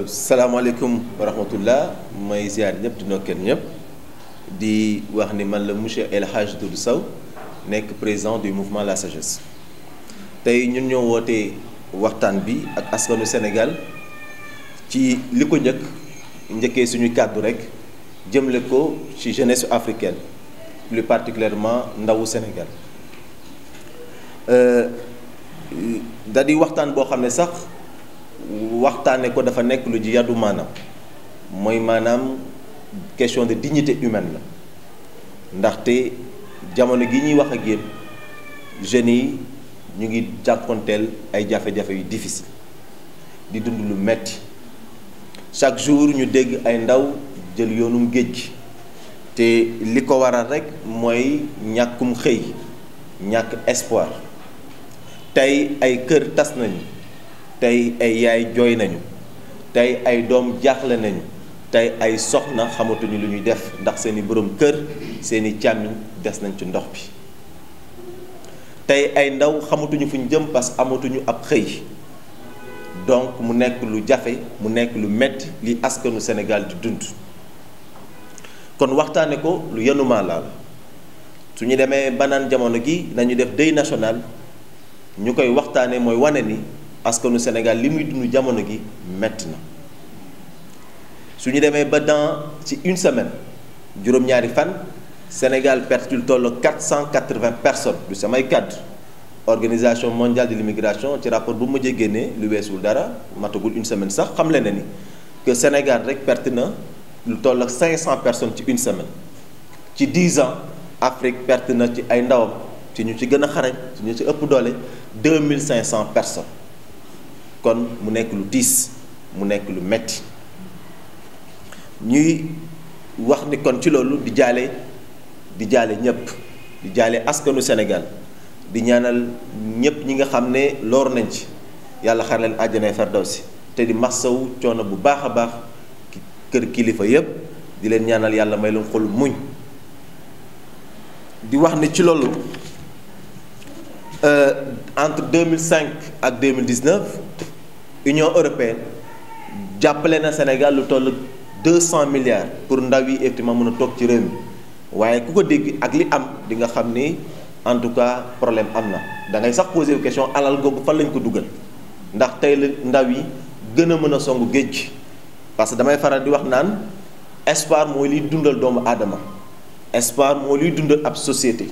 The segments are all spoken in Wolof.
salaamaaleykum wa rahmatullah may ziar ñëpp di ndokkeel ñëpp di wax ni man la monsieur El Hadj Doudou Sow nekk président du mouvement La Sagesse tey ñun ñoo wootee waxtaan bi ak askanu Sénégal ci li ko njëkkee suñu kàddu rek jëmle ko ci jeunesse africaine plus particulièrement ndawu Sénégal da di waxtaan boo xam ne sax waxtaane ko dafa nekk lu ji yaddu maanaam mooy maanaam question de dignité humaine la ndaxte jamono gi ñuy wax ak yéen jeunes yi ñu ngi jànkonteel ay jafe-jafe yu difficile di dund lu metti chaque jour ñu dégg ay ndaw jël yoonum géej gi te li ko waral rekk mooy ñàkkum xëy ñàkk espoir tey ay kër tas nañu tey ay yaay jooy nañu tey ay doom jaaxle nañu tey ay soxna xamatuñu lu ñuy def ndax seeni boroom kër seeni càmmiñ des nañ ci ndox bi tey ay ndaw xamatuñu fu ñu jëm parce que amatuñu ab xëy donc mu nekk lu jafe mu nekk lu metti li askanu Sénégal di dund kon waxtaane ko lu yenumaa laal su ñu demee banaan jamono gi nañu def deuil national ñu koy waxtaane mooy wane ni askanu Sénégal li muy dund jamono gi metti na su ñu demee ba ci une semaine juróom-ñaari fan Sénégal perte lu toll 480 personnes du samay kàddu organisation mondiale de l'immigration ci rapport bu mujjee génnee lu weesul dara matagul une semaine sax xam leen ni que Sénégal rek perte na lu toll ak 500 personnes ci une semaine ci 10 ans Afrique perte na ci ay ndawam ci ñu ci gën a xarañ ci ñu ci ëpp doole 2500 personnes. kon mu nekk lu tiis mu nekk lu metti ñuy wax ni kon ci loolu di jaale ñëpp di jaale askanu Sénégal di ñaanal ñëpp ñi nga xam ne loor nañ ci yàlla xar leen àjjana firdawsi te di massawu coono bu baax a baax kër kilifa yëpp di leen ñaanal yàlla may leen xol muñ di wax ni ci loolu entre 2005 ak 2019 Union européenne jàppale na Sénégal lu toll 200 milliards pour ndaw yi effectivement mën a toog ci réew mi waaye ku ko dégg ak li am di nga xam ni en tout cas problème am na da ngay sax poser question alal googu fan lañ ko dugal ndax tey la ndaw yi gën a mën a songu géej gi parce que damay faral di wax naan espoir mooy liy dundal doomu aadama espoir mooy liy dundal ab société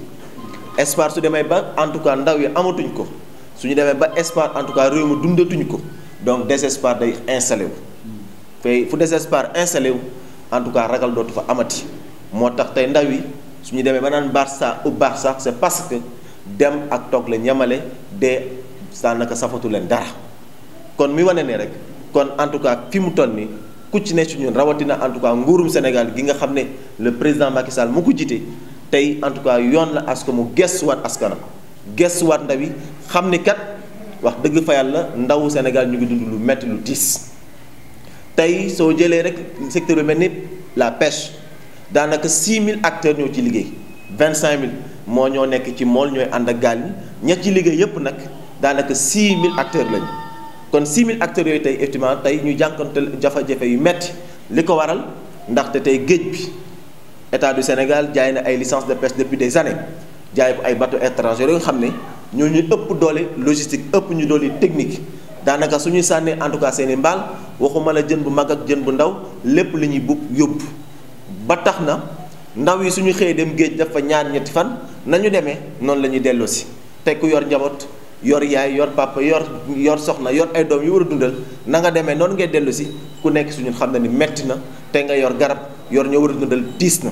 espoir su demee ba en tout cas ndaw yi amatuñ ko suñu demee ba espoir en tout cas réew mi dundatuñ ko donc désespoir day installé wu fu désespoir installé wu en tout cas ragal dootu fa amati moo tax tey ndaw yi suñu demee ba naan Barça ou Barça c'est parce que dem ak toog la ñamale de daanaka safatu leen dara kon mi wane ne rek kon en tout cas fi mu toll nii ku ci ne ci ñun rawatina en tout cas nguurum Sénégal gi nga xam ne le président Macky Sall mu ko jiite tey en tout cas yoon la asko mu gestuwaat askanam gestuwaat ndaw yi xam ni kat wax dëgg fa yàlla ndawu Sénégal ñu ngi dund lu metti lu tiis tey soo jëlee rek secteur bi mel ni la pêche daanaka 6000 acteurs ñoo ci liggéey 25000 moo ñoo nekk ci mool ñooy ànd ak gaal ñi ña ci liggéey yépp nag daanaka 6000 acteurs lañu kon 6000 acteurs yooyu tey effectivement tey ñu jànkonteel jafe-jafe yu metti li ko waral ndaxte tey géej bi état du Sénégal jaay na ay licence de pêche depuis des années jaay ko ay bateaux étrangers yoo nga xam ne ñoo ñu ëpp doole logistique ëpp ñu doole technique daanaka suñuy sànnee en tout cas seeni mbaal waxuma la jën bu mag ak jën bu ndaw lépp li ñuy buub yóbbu ba tax na ndaw yi suñu xëyee dem géej dafa ñaar ñetti fan nañu demee noonu la ñuy delloo si te ku yor njaboot yor yaay yor papa yor soxna yor ay doom yu war a dundal na nga demee noonu ngay dellu si ku nekk suñu xam ne ni metti na te nga yor garab yor ñoo war a dundal tiis na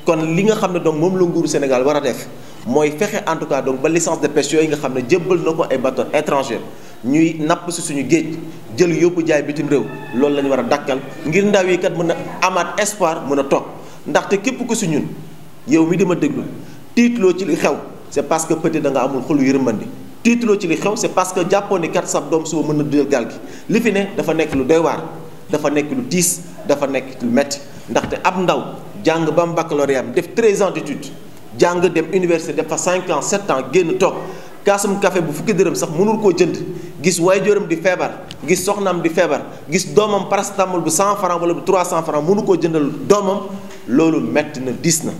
kon li nga xam ne donc moom la nguuru Sénégal war a def mooy fexe en tout cas donc ba licence de pêche yooyu nga xam ne jébbal na ko ay bateaux étrangers ñuy napp si suñu géej jël yóbbu jaay bitim réew loolu la ñu war a dakkal ngir ndaw yi kat mën a amaat espoir mën a toog ndaxte képp ku si ñun yow mi dama déglu tiitloo ci li xew c'est parce que peut-être da nga amul xolu yërmandi tiitloo ci li xew c'est parce que jàppoon ni kat sab doom suba mën na duyal gaal gi li fi ne dafa nekk lu doy waar dafa nekk lu tiis dafa nekk lu metti ndaxte ab ndaw jàng ba am baccalauréat def 13 ans d'études jàng dem université def fa 5 ans 7 ans génn toog kaasum café bu fukki dërëm sax mënul koo jënd gis waajuram di feebar gis soxnaam di feebar gis doomam paracétamol bu 100 francs wala bu 300 francs mënu koo jëndal doomam loolu metti na diis na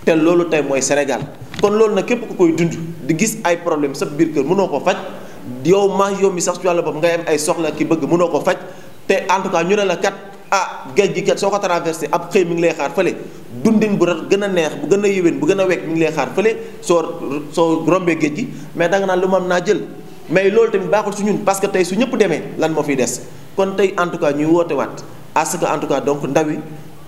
te loolu tey mooy Sénégal kon loolu nag képp ku koy dund di gis ay problème sa biir kër mënoo ko faj yow mi sax ci wàllu bopp ngay am ay soxla ki bëgg mënoo ko faj te en tout cas ñu ne la kat géej gi kat soo ko traversé ab xëy mi ngi lay xaar fële dundin bu gën a neex bu gën a yéwén bu gën a wekk mi ngi lay xaar fële soo rombee géej gi mais danga naan lu ma am naa jël mais loolu tamit baaxul su ñun parce que tey su ñëpp demee lan moo fiy des kon tey en tout cas ñuy woote waat à ce que en tout cas donc ndaw yi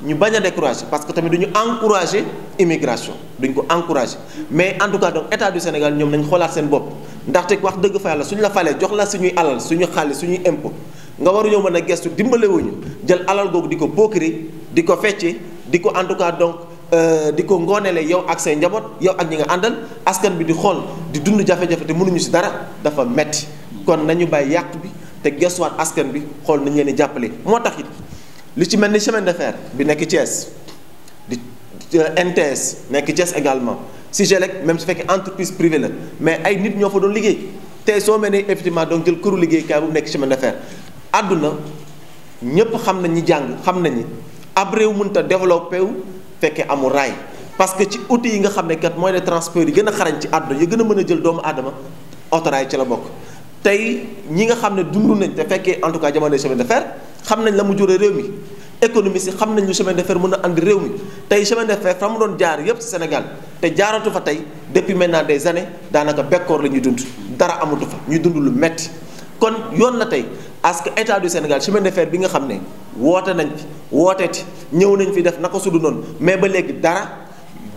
ñu bañ a décourager parce que tamit duñu encourager immigration duñ ko encourager mais en tout cas donc état du Sénégal ñoom nañ xoolaat seen bopp ndaxte wax dëgg fa yàlla suñu la falee jox la suñuy alal suñu xaalis suñuy impôt nga waruñoo mën a gestu dimbalewuñu jël alal googu di ko pookiri di ko fecce di ko en tout cas donc di ko ngoonele yow ak say njaboot yow ak ñi nga àndal askan bi di xool di dund jafe-jafe te mënuñu si dara dafa metti kon nañu bàyyi yàq bi te gestuwaat askan bi xool nañ leen di jàppale moo tax it li ci mel ni chemin de fer bi nekk Thiès di NTS nekk Thiès également Sigelec même su fekkee entreprise privée la mais ay nit ñoo fa doon liggéey tey soo mel ni effectivement donc jël këru liggéeykaay bu nekk chemin de fer àdduna ñëpp xam nañ ñi jàng xam nañ ni ab réew mënut a développé wu fekkee amul raay parce que ci outils yi nga xam ne kat mooy de transport yi gën a xarañ ci àdduna yi gën a mën a jël doomu aadama autorail ci la bokk tey ñi nga xam ne dund nañ te fekkee en tout cas jamono chemin de fer xam nañ la mu jure réew mi économie si xam nañ lu chemin de fer mën a andi réew mi tey chemin de fer fa mu doon jaar yépp ci Sénégal te jaaratu fa tey depuis maintenant des années daanaka bekkoor la ñuy dund dara amatu fa ñuy dund lu metti kon yoon la tey parce que état du Sénégal chemin de fer bi nga xam ne woote nañ fi wooteeti ñëw nañ fi def naka sudu noonu mais ba léegi dara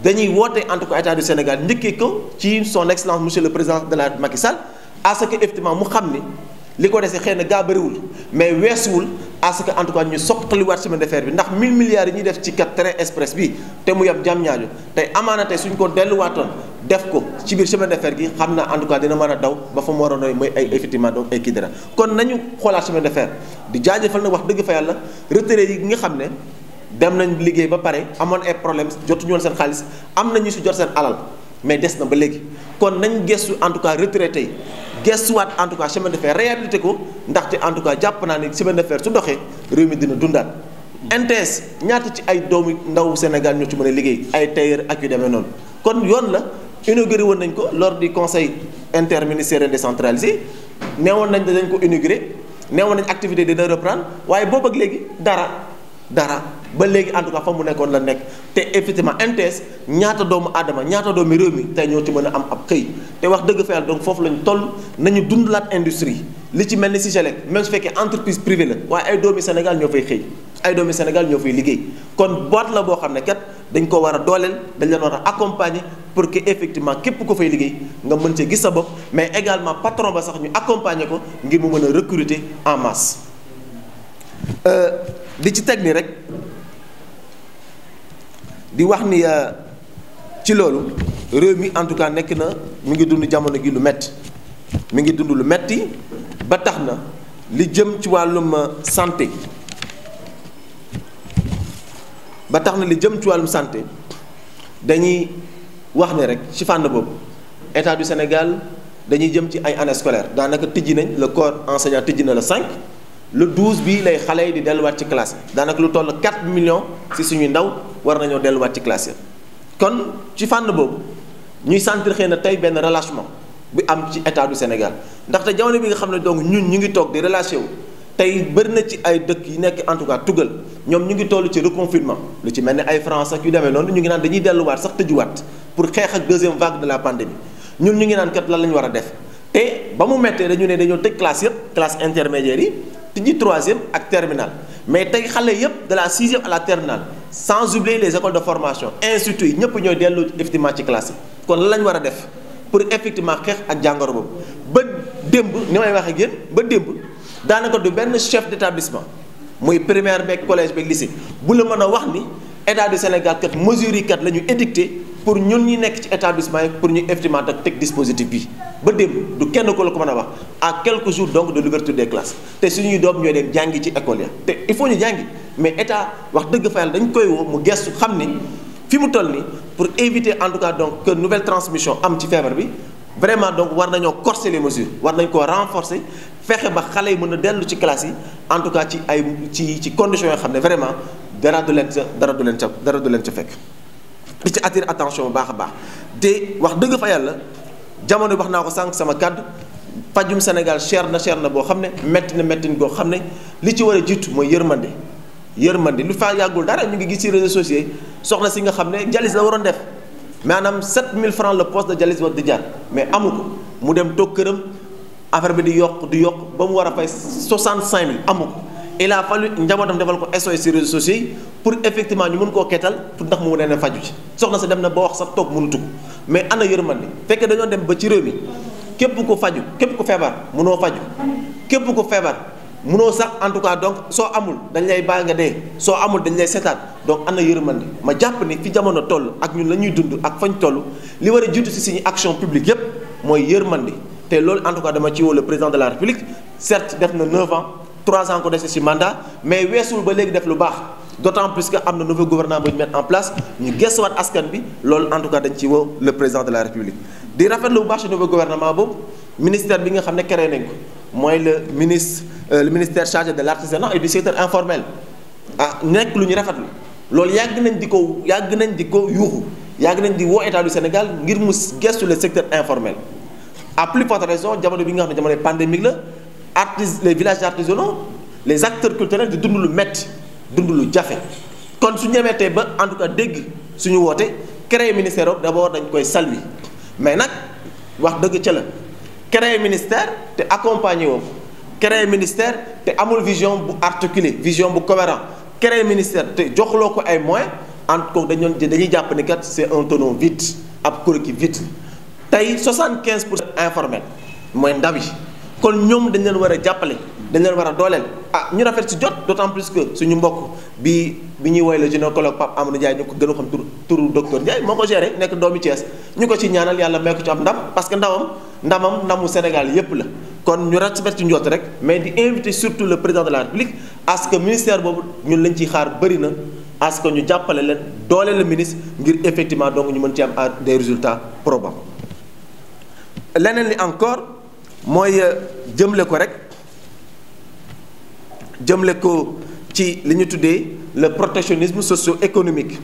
dañuy woote en tout cas état du Sénégal njëkkee ko ci son excellence monsieur le président de la Macky Sall à ce que effectivement mu xam ni li ko dese xëy na gaa bëriwul mais weesuwul à ce que en tout cas ñu soqaliwaat chemin de fer bi ndax 1000 milliards yi ñuy def ci kat train express bi te mu yab jam ñaajo tey amaana tey suñ ko delluwaatoon def ko ci biir chemin de fer gi xam naa en tout cas dina mën a daw ba fa mu waroon a mooy ay effectivement donc ay kii dara kon nañu xoolaat chemin de fer di jaajëfal nag wax dëgg fa yàlla retraité yi nga xam ne dem nañ liggéey ba pare amoon ay problème jotuñu woon seen xaalis am na ñu si jot seen alal mais des na ba léegi kon nañ gestu en tout cas retraité yi gestuwaat en tout cas chemin de fer réhabilité ko ndaxte en tout cas jàpp naa ni chemin de fer su doxee réew mi dina dundaat NTS ñaata ci ay doomu ndaw Sénégal ñoo ci mën a liggéey ay tailleur ak yu demee noonu kon yoon la inauguré woon nañ ko lors du conseil interministériel décentralisé neewoon nañ dañ ko inauguré neewoon nañ activité dina reprendre waaye boobu ak léegi dara ba léegi en tout cas fa mu nekkoon la nekk te effectivement NTS ñaata doomu aadama ñaata doomu réew mi tey ñoo ci mën a am ab xëy te wax dëgg fa yàlla donc foofu lañu toll nañu dundalaat industrie li ci mel ni Sigelec même su fekkee entreprise privée la waaye ay doomi Sénégal ñoo fay xëy ay doomi Sénégal ñoo fay liggéey kon boîte la boo xam ne kat dañ ko war a dooleel dañ leen war a accompagner pour que effectivement képp ko fay liggéey nga mën cee gis sa bopp mais également patron ba sax ñu accompagner ko ngir mu mën a recruter en masse di ci teg ni rek di wax ni ci loolu réew mi en tout cas nekk na mi ngi dund jamono gi lu metti mi ngi dund lu metti ba tax na li jëm ci wàllum santé dañuy wax ne rek ci fànn boobu état du Sénégal dañuy jëm ci ay année scolaire daanaka tijji nañ le corps enseignant tijji na le 5 le 12 bi lay xale yi di delluwaat ci classe yi daanaka lu toll 4 millions ci suñuy ndaw war nañoo delluwaat ci classe yi kon ci fànn boobu ñuy sentir xëy na tey benn relâchement bi am ci état du Sénégal ndaxte jamono bi nga xam ne donc ñun ñu ngi toog di relâché wu tey bëri na ci ay dëkk yi nekk en tout cas tugal ñoom ñu ngi toll ci reconfinement lu ci mel ni ay France ak yu demee noonu ñu ngi naan dañuy delluwaat sax tëjuwaat pour xeex ak deuxième vague de la pandémie ñun ñu ngi naan kat lan la ñu war a def te ba mu méttee dañu ne dañoo tëj classe yëpp classe intermédiaire yi tijji 3e ak terminale mais tey xale yëpp de la 6e à la terminale sans oublier les écoles de formation instituts yi ñëpp ñooy dellu effectivement ci classe yi kon lan la ñu war a def pour effectivement xeex ak jàngoro boobu ba démb ni may waxee ak yéen ba démb daanaka du benn chef d'établissement muy primaire beeg collège beeg lycée bu la mën a wax ni état du Sénégal kat mesures yi kat la ñu édicté pour ñun ñi nekk ci établissement yi pour ñu effectivement teg dispositif bi ba démb du kenn ko la ko mën a wax à quelques jours donc de l'ouverture des classes te suñuy doom ñooy dem jàngi ci école ya te il faut ñu jàngi mais état wax dëgg fa yàlla dañ koy woo mu gestu xam ni fi mu toll ni pour éviter en tout cas donc que nouvelle transmission am ci feebar bi vraiment donc war nañoo corser les mesures war nañ koo renforcer fexe ba xale yi mën a dellu ci classe yi en tout cas ci conditions yoo xam ne vraiment dara du leen ca fekk. di ci attirer attention bu baax a baax te wax dëgg fa yàlla jamono wax naa ko sànq sama kàddu fajum Sénégal cher na boo xam ne métti goo xam ne li ci war a jiitu mooy yërmande lu fa yàggul dara ñu ngi gis ci réseaux sociaux yi soxna si nga xam ne dialyse la waroon def maanaam 7000 francs le poste de dialyse war di jaar mais amu ko mu dem toog këram affaire bi di yokk ba mu war a fay 65000 amu ko il a fallu njabootam defal ko SOS ci réseaux sociaux yi pour effectivement ñu mën koo kettal pour ndax mu mën a faju ci soxna si dem na ba wax sax toog mënutu ko mais ana yërmande fekkee dañoo dem ba ci réew mi képp ku feebar mënoo faju képp ku feebar mënoo sax en tout cas donc soo amul dañ lay bàyyi nga dee soo amul dañ lay seetaat donc ana yërmande ma jàpp ni fi jamono toll ak ñun la ñuy dund ak fañ toll li war a jiitu ci suñu action publique yépp mooy yërmande te loolu en tout cas dama ci woo le président de la République certes def na 9 ans 3 ans ko dese ci mandat mais weesul ba léegi def lu baax d'autant plus que am na nouveau gouvernement bu ñu mettre en place ñu gëstuwaat askan bi loolu en tout cas dañ ci woo le président de la République di rafetlu bu baax ci nouveau gouvernement boobu ministère bi nga xam ne créé nañ ko mooy le ministère chargé de l'artisanat et du secteur informel nekk lu ñu rafetlu loolu yàgg nañ di ko yuuxu yàgg nañ di woo état du Sénégal ngir mu gëstu le secteur informel à plus forte raison jamono bi nga xam ne jamono pandémique la les villages artisanaux les acteurs culturels di dund lu metti dund lu jafe kon su ñemee tey ba en tout cas dégg suñu woote créer ministère boobu d'abord dañ koy saluer mais nag wax dëgg ca la créer ministère te accompagner woo créer ministère te amul vision bu articulée vision bu cohérent créer ministère te joxloo ko ay moyens en tout cas dañuy jàpp ni kat c'est un tonneau vide ab coquille vide tey 75% informel mooy ndaw yi kon ñoom dañ leen war a jàppale dañ leen war a dooleel ñu rafet ci jot d'autant plus que suñu mbokk bi ñuy woy le gynécologue Pape Amadou Ndiaye ñu ko gën a xam turu docteur Ndiaye moo ko géré nekk doomi Thiès ñu ko ci ñaanal yàlla may ko ci am ndam parce que ndamu Sénégal yépp la kon ñu rafet ci njot rek mais di inviter surtout le président de la République à ce que ministère boobu ñun lañ ciy xaar bëri na à ce que ñu jàppale leen dooleel le ministre ngir effectivement donc ñu mën ci am des résultats probants leneen li encore mooy jëmle ko ci li ñu tuddee le protectionnisme socio-économique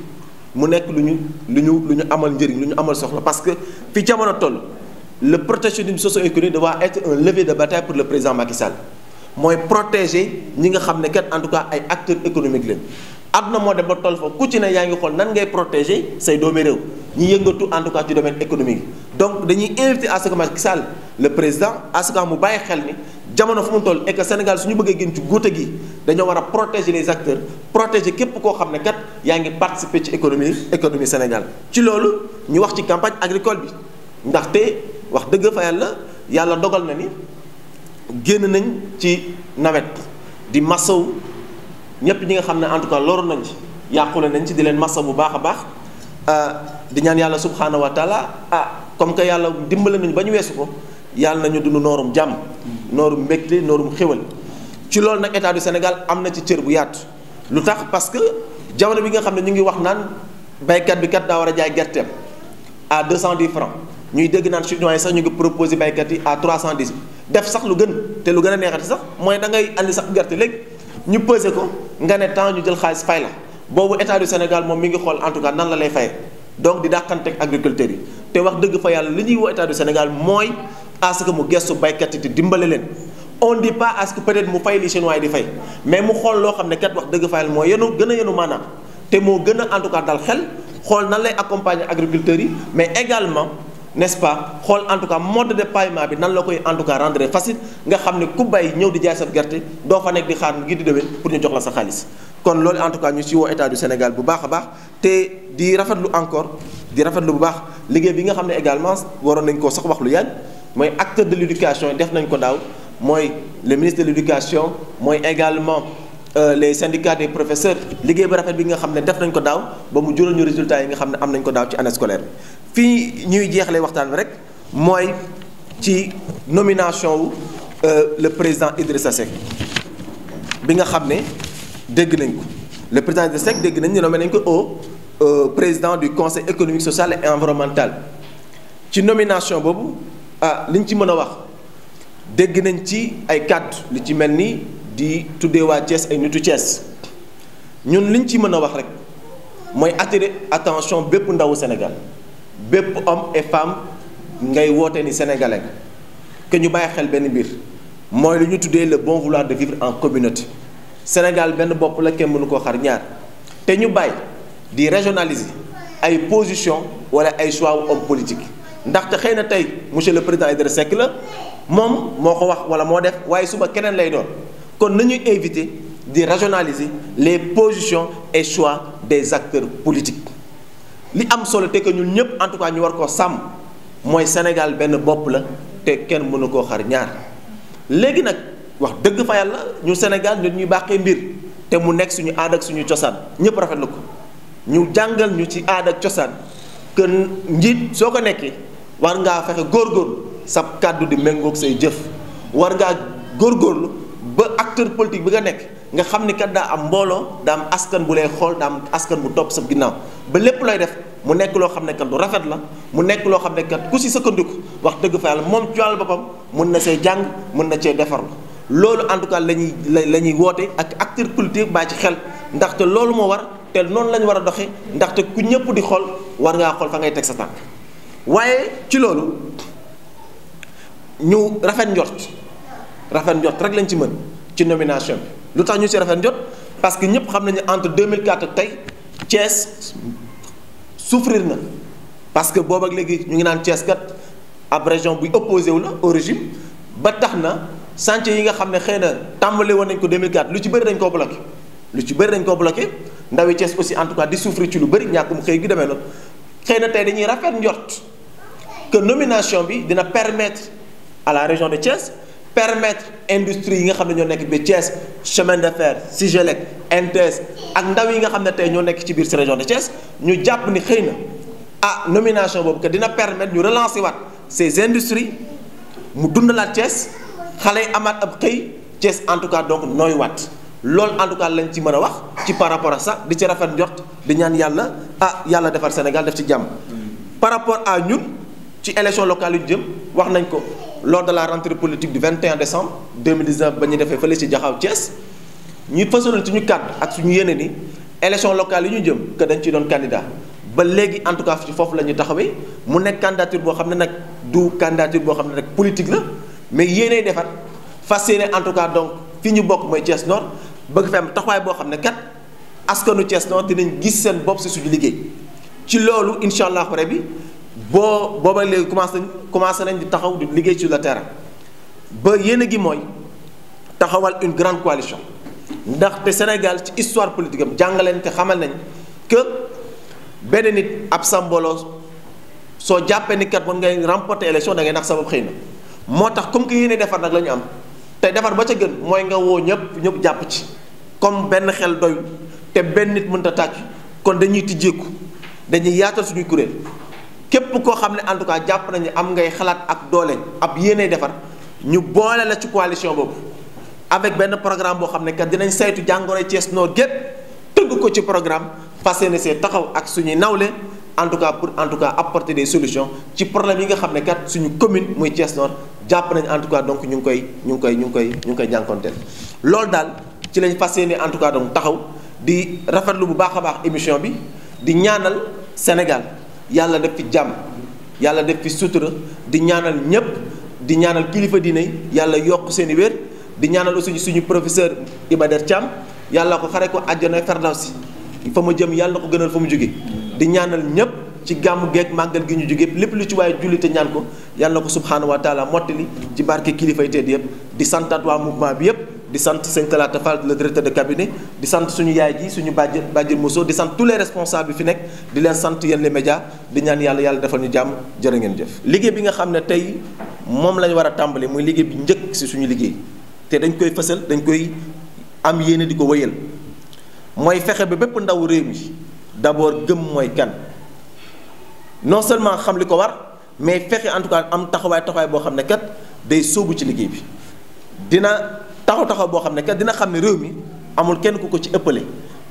mu nekk lu ñu amal njëriñ lu ñu amal soxla parce que fi jamono toll le protectionnisme socio-économique doit être un levier de bataille pour le président Macky Sall mooy protéger ñi nga xam ne kat en tout cas ay acteurs économiques leen àdduna moo dem ba toll fa ku ci ne yaa ngi xool nan ngay protéger say doomi réew ñi yëngatu en tout cas ci domaine économique donc dañuy inviter à ce que Macky Sall le président à ce que mu bàyyi xel ni jamono fu mu toll et que Sénégal suñu bëggee génn ci góote gi dañoo war a protéger les acteurs protéger képp koo xam ne kat yaa ngi participer ci économie Sénégal ci loolu ñu wax ci campagne agricole bi ndaxte wax dëgg fa yàlla dogal na ni génn nañ ci nawet di masaw ñépp ñi nga xam ne en tout cas loru nañ ci yàqule nañ ci di leen masa bu baax a baax di ñaan yàlla subhaanahu wa taala comme que yàlla dimbale nañu ba ñu weesu ko yàlla nañu dund noorum jàmm noorum mbégte noorum xéwal ci loolu nag état du Sénégal am na ci cër bu yaatu lu tax parce que jamono bi nga xam ne ñu ngi wax naan baykat bi kat daa war a jaay gerteem à 210 francs ñuy dégg naan chinois yi sax ñu ngi proposé baykat yi à 310 def sax lu gën te lu gën a neexati sax mooy da ngay andi sax gerte léegi ñu pesé ko nga ne temps ñu jël xaalis fay la boobu état du Sénégal moom mi ngi xool en tout cas nan la lay fayee donc di dàqanteeg agriculteurs yi te wax dëgg fa yàlla li ñuy woo état du Sénégal mooy à ce que mu gestu baykat yi te dimbale leen on dit pas à ce que peut-être mu fay li chinois yi di fay mais mu xool loo xam ne kat wax dëgg fa yàlla mooy gën a yenu maanaam te moo gën a en tout cas dal xel xool nan lay accompagner agriculteurs yi mais également n'est-ce pas xool en tout cas mode de paiement bi nan la koy en tout cas rendre facile nga xam ne ku bay ñëw di jaay sa gerte doo fa nekk di xaar ngir di déwén pour ñu jox la sa xaalis kon loolu en tout cas ñu ci woo état du Sénégal bu baax a baax te di rafetlu bu baax liggéey bi nga xam ne également waroon nañ koo sax wax lu yàgg mooy acteur de l'éducation yi def nañ ko daaw mooy le ministre de l'éducation mooy également les syndicats des professeurs liggéey ba rafet bi nga xam ne def nañ ko daaw ba mu jural ñu résultats yi nga xam ne am nañ ko daaw ci année scolaire bi fii ñuy jeexalee waxtaan bi rek mooy ci nomination wu le président Idrissa Seck bi nga xam ne dégg nañ ko le président Idrissa Seck dégg nañ ne nommé nañ ko au président du conseil économique social et environnemental ci nomination boobu liñ ci mën a wax dégg nañ ci ay kàddu li ci mel ni di tuddee waa Thiès ay nitu Thiès ñun liñ ci mën a wax rek mooy attirer attention bépp ndawu Sénégal bépp homme et femme ngay woote ni sénégalais que ñu bàyyi xel benn mbir mooy lu ñu tuddee le bon vouloir de vivre en communauté. Sénégal benn bopp la kenn mënu koo xar ñaar te ñu bàyyi di régionaliser ay position wala ay choix wu homme politique ndaxte xëy na tey monsieur le président Idrissa Seck la moom moo ko wax wala moo def waaye suba keneen lay doon kon nañuy éviter di régionaliser les positions et choix des acteurs politiques. li am solo te que ñun ñëpp en tout cas ñu war koo sàmm mooy Sénégal benn bopp la te kenn mënu koo xar ñaar léegi nag wax dëgg fa yàlla ñu Sénégal nit ñuy baaxee mbir te mu nekk suñu aada ak suñu cosaan ñëpp rafetlu ko ñu jàngal ñu ci aada ak cosaan que njiit soo ko nekkee war ngaa fexe góorgóorlu sa kàddu di méngoog say jëf war ngaa góorgóorlu ba acteur politique bi nga nekk nga xam ni kat daa am mbooloo daa am askan bu lay xool daa am askan bu topp sa ginnaaw ba lépp looy def mu nekk loo xam ne kat lu rafet la mu nekk loo xam ne kat ku si sëkkandiku wax dëgg fa yàlla moom ci wàllu boppam mun na see jàng mun na cee defarlu loolu en tout cas la ñuy woote ak acteur politique baa ci xel ndaxte loolu moo war te noonu la ñu war a doxee ndaxte ku ñëpp di xool war ngaa xool fa ngay teg sa tànk waaye ci loolu ñu rafet njort rek lañ ci mën ci nomination bi lu tax ñu ci rafet njort parce que ñëpp xam nañu entre 2004 ak tey Thiès souffrir na parce que boobu ak léegi ñu ngi naan Thiès kat ab région buy opposé wu la au régime ba tax na chantier yi nga xam ne xëy na tàmbali woon nañ ko 2004 lu ci bëri dañ koo bloqué ndawi Thiès aussi en tout cas di souffrir ci lu bëri ñàkkum xëy gi demee noonu xëy na tey dañuy rafet njort que nomination bi dina permettre à la région de Thiès permettre industrie yi nga xam ne ñoo nekk bi Thiès chemin de fer Sigelec NTS ak ndaw yi nga xam ne tey ñoo nekk ci biir ci région de Thiès ñu jàpp ni xëy na nomination boobu que dina permettre ñu relancer waat ces industries mu dundalaat Thiès xale yi amaat ab xëy Thiès en tout cas donc nooy waat loolu en tout cas lañ ci mën a wax ci par rapport à ça di ci rafet njort di ñaan yàlla yàlla defar Sénégal def ci jàmm. Par rapport à ñun ci élection locale yu jëm wax nañ ko lors de la rentrée politique du 21 décembre 2019 ba ñu defee fële ci Jaxaaw Thiès ñu fësaloon suñu kàddu ak suñu yéene ni élection locale yi ñu jëm que dañ ci doon candidat ba léegi en tout cas ci foofu la ñu taxawee mu nekk candidature boo xam ne nag du candidature boo xam ne nag politique la mais yéenay defar fas yéene en tout cas donc fi ñu bokk mooy Thiès Nord bëgg fi am taxawaay boo xam ne kat askanu Thiès Nord dinañ gis seen bopp si suñu liggéey ci loolu incha allah rabbi booba léegi commencé nañ di taxaw di liggéey sur le terrain ba yéene gi mooy taxawal une grande coalition ndaxte Sénégal ci histoire politique am jàngaleen te xamal nañ que benn nit ab sa mbooloo soo jàppee ni kat bon ngay remporter élection da ngay nax sa bopp xëy na moo tax comme que yéene defar nag la ñu am te defar ba ca gën mooy nga woo ñëpp jàpp ci comme benn xel doyul te benn nit mënta tàcc kon dañuy tijjeeku dañuy yaatal suñuy kuréel képp koo xam ne en tout cas jàpp nañu am ngay xalaat ak doole ab yéene defar ñu boole la ci coalition boobu avec benn programme boo xam ne kat dinañ saytu jàngoro Thiès Nord gépp tëgg ko ci programme fas yéene see taxaw ak suñuy nawle en tout cas pour en tout cas apporter des solutions ci problème yi nga xam ne kat suñu commune muy Thiès Nord jàpp nañ en tout cas donc ñu ngi koy jànkonteel loolu daal ci lañ fas yéene en tout cas donc taxaw di rafetlu bu baax a baax émission bi di ñaanal Sénégal yàlla def fi jàmm yàlla def fi sutura di ñaanal ñépp di ñaanal kilifa diine yàlla yokk seen i wér di ñaanal aussi suñu professeur Iba Der Thiam yàlla ko xare ko àjjana Firdawsi fa ma jëm yàlla na ko gënal fa mu jóge di ñaanal ñépp ci gàmmu geeg màggal gi ñu jóge lépp lu ci waaye julli te ñaan ko yàlla na ko subhaanahu wa taala mottali ci barke kilifay tedd yëpp di santaat waa mouvement bi yëpp di sant sëñ Talata Fall le directeur de cabinet di sant suñu yaay ji suñu bàjjen Mousso di sant tous les responsables bi fi nekk di leen sant yéen les médias di ñaan yàlla defal ñu jàmm jërë ngeen jëf. liggéey bi nga xam ne tey moom lañ war a tàmbali muy liggéey bi njëkk si suñu liggéey te dañ koy fësal dañ koy am yéene di ko wëyal mooy fexe ba bépp ndaw réew mi d'abord gëm mooy kan non seulement xam li ko war mais fexe en tout cas am taxawaay boo xam ne kat day sóobu ci liggéey bi dina taxaw boo xam ne kat dina xam ne réew mi amul kenn ku ko ci ëppale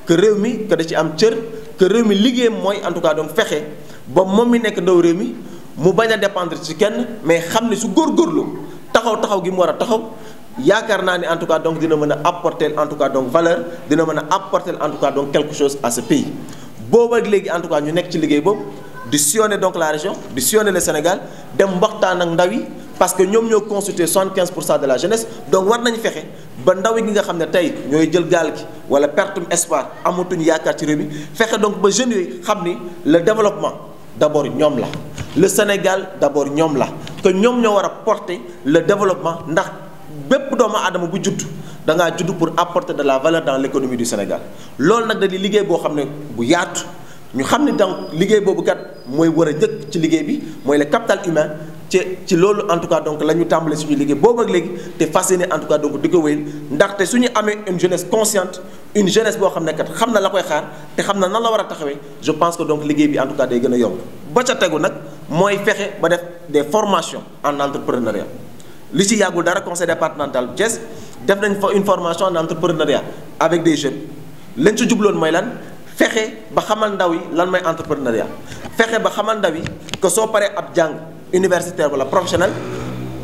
que réew mi que da ci am cër que réew mi liggéeyam mooy en tout cas donc fexe ba moom mi nekk ndaw réew mi mu bañ a dépendre ci kenn mais xam ne su góorgóorlu taxaw gi mu war a taxaw yaakaar naa ni en tout cas donc dina mën a apporter en tout cas donc valeur dina mën a apporter en tout cas donc quelque chose à ce pays. boobu ak léegi en tout cas ñu nekk ci liggéey boobu di sillonner donc la région di sillonner le Sénégal dem waxtaan ak ndaw yi parce que ñoom ñoo constitué 75% de la jeunesse donc war nañu fexe ba ndaw yi nga xam ne tey ñooy jël gaal gi wala pertum espoir amatuñu yaakaar ci réew mi fexe donc ba jeunes yooyu xam ni le développement d'abord ñoom la le Sénégal d'abord ñoom la que ñoom ñoo war a porter le développement ndax bépp doomu aadama bu judd da ngaa judd pour apporter de la valeur dans l'économie du Sénégal loolu nag da di liggéey boo xam ne bu yaatu ñu xam ne donc liggéey boobu kat mooy war a njëkk ci liggéey bi mooy le capital humain ci loolu en tout cas donc la ñu tàmbale suñu liggéey boobu ak léegi te fas yéene en tout cas donc di ko wéyal ndaxte suñu amee une jeunesse consciente une jeunesse boo xam ne kat xam na la koy xaar te xam na nan la war a taxawee je pense que donc liggéey bi en tout cas day gën a yomb ba ca tegu nag mooy fexe ba def des formations en entrepreneuriat li ci yàggul dara conseil départemental bu Thiès def nañ fa une formation en entrepreneuriat avec des jeunes lañ ci jubloon mooy lan fexe ba xamal ndaw yi lan mooy entrepreneuriat fexe ba xamal ndaw yi que soo paree ab jàng universitaire wala professionnel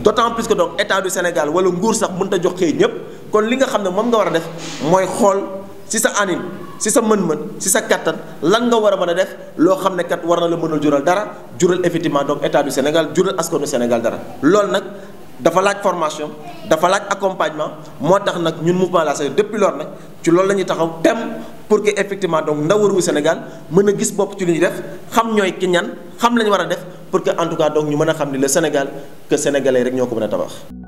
d'autant plus que donc état du Sénégal wala nguur sax mënut a jox xëy ñëpp kon li nga xam ne moom nga war a def mooy xool ci sa anime ci sa mën-mën ci sa kattan lan nga war a mën a def loo xam ne kat war na la mënal jural dara jural effectivement donc état du Sénégal jural askanu Sénégal dara loolu nag dafa laaj formation dafa laaj accompagnement moo tax nag ñun mouvement La Sadio depuis lors nag ci loolu la ñuy taxaw tem pour que effectivement donc ndaw réewu Sénégal mën a gis bopp ci li ñuy def xam ñooy ki ñan xam la ñu war a def pour que en tout cas donc ñu mën a xam ni le Sénégal que sénégalais rek ñoo ko mën a tabax.